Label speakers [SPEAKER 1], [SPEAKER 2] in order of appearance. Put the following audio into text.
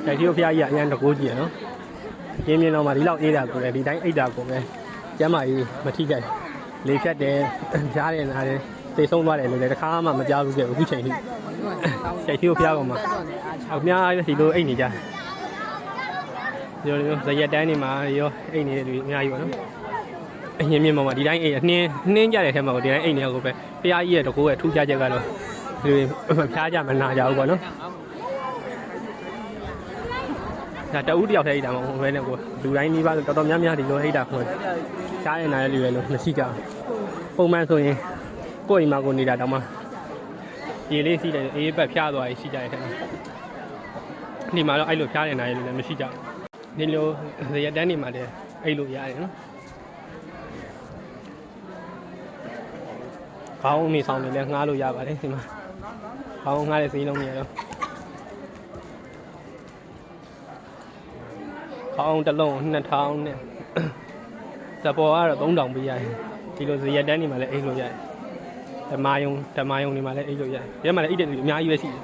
[SPEAKER 1] တိုင်တီကိုဖျားကြီးကအရင်တကိုးကြည့်ရနော်ရင်းမြင်တော့မှဒီလောက်အေးတာကိုလည်းဒီတိုင်းအိတ်တာကိုပဲကျမ်းမာကြီးမထိကြိုက်လေဖြတ်တယ်ဖျားတယ်နားတယ်တေဆုံးသွားတယ်လို့လည်းတခါမှမကြားဘူးကြအခုချိန်ထိတိုင်တီကိုဖျားကောင်မှာအများကြီးဒီလိုအိတ်နေကြရောဇရက်တန်းနေမှာရောအိတ်နေတဲ့လူအများကြီးပါနော်အရင်မြင်မှာဒီတိုင်းအိတ်နှင်းကြတဲ့ထဲမှာကိုဒီတိုင်းအိတ်နေကိုပဲဖျားကြီးရဲ့တကိုးရဲ့ထူးခြားချက်ကတော့ဒီဖျားကြမနာကြဘူးပေါ့နော်ဒါတအူးတယောက်ထဲအိတ်တာမဟုတ်ဘဲနဲ့ကိုလူတိုင်းကြီးပါတော်တော်များများဒီလိုအိတ်တာခွန်ရှားရနိုင်တဲ့လူတွေလို့မရှိကြဘူးပုံမှန်ဆိုရင်ကိုယ့်အိမ်မှာကိုနေတာတောင်မှရေလေးစီးတယ်အေးပတ်ဖျားသွားရင်ရှိကြတဲ့ထဲမှာဒီမှာတော့အဲ့လိုဖျားနေနိုင်တယ်လို့လည်းမရှိကြဘူးဒီလိုရရက်တန်းနေမှာတည်းအဲ့လိုရတယ်နော်ခေါင်းနေဆောင်နေလဲငှားလို့ရပါတယ်ဒီမှာခေါင်းငှားတဲ့စည်းလုံးတွေတော့ခေါင်းတစ်လုံး2000နဲ့ဇပေါ်ကတော့3000ပေးရတယ်ဒီလိုရရက်တန်းနေမှာလဲအိတ်လို့ရတယ်ဓမ္မယုံတွေမှာလဲအိတ်လို့ရတယ်ဒီမှာလဲအိတ်တဲ့လူအများကြီးပဲရှိတယ်